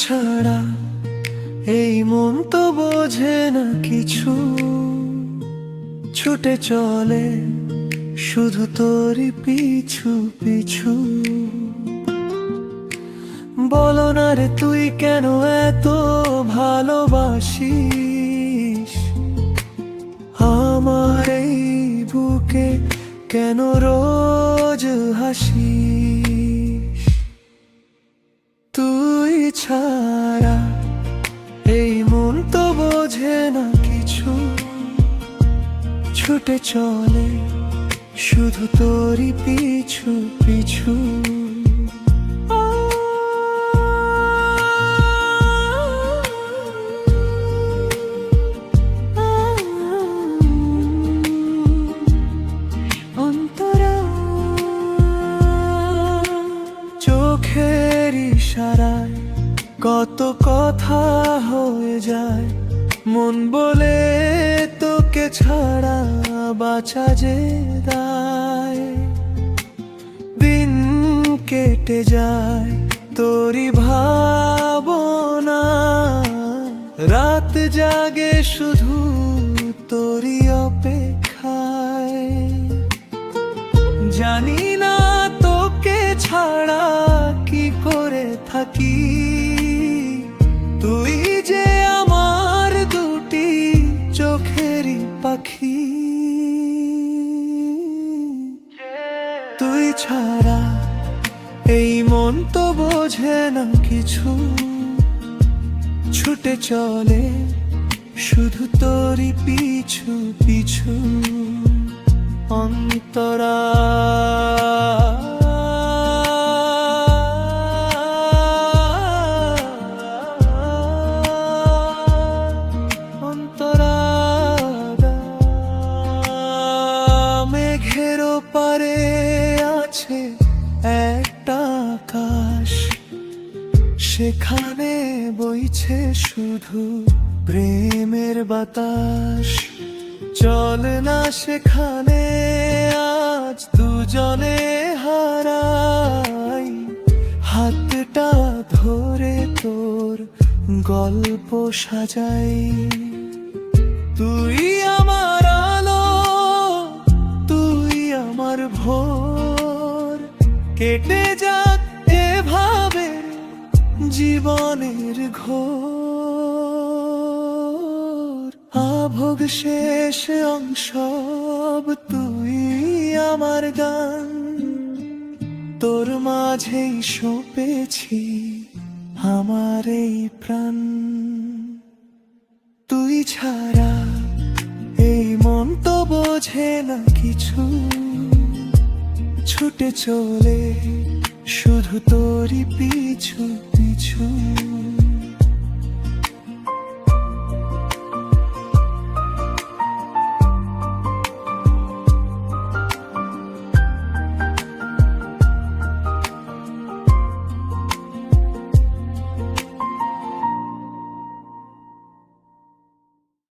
ছাড়া এই মন তো বোঝে না কিছু, ছুটে চলে শুধু তোরই পিছু পিছু। বলো না রে তুই কেন এত ভালোবাসিস আমার এই বুকে, কেন রোজ হাসিস? তুই ছাড়া এই মন তো বোঝে না কিছু, ছুটে চলে শুধু তোরই পিছু পিছু। চোখের ইশারায় কত কথা হয়ে যায়, মন বলে তোকে ছাড়া বাঁচা যে দায়। দিন কেটে যায় তোরই ভাবনা, রাত জাগে শুধু তোরই অপেক্ষায়। জানি না তোকে ছাড়া কি করে থাকি, তুই যে আমার দুটি চোখেরই পাখি। তুই ছাড়া এই মন তো বোঝে না কিছু, ছুটে চলে শুধু তোরই পিছু পিছু। অন্তরা মেঘের পারে আছে একটা আকাশ, সেখানে বইছে শুধু প্রেমের বাতাস। চল না সেখানে আজ দুজনে হারাই, হাতটা ধরে তোর গল্প সাজাই। তুই আমার আলো, তুই আমার ভোর, কেটে যাক এভাবে জীবনের ঘোর। আভোগ শেষ অংশ তুই আমার গান, তোর মাঝেই সঁপেছি আমার এই প্রাণ। তুই ছাড়া এই মন তো বোঝে না কিছু, ছুটে চলে শুধু তোরই পিছু পিছু।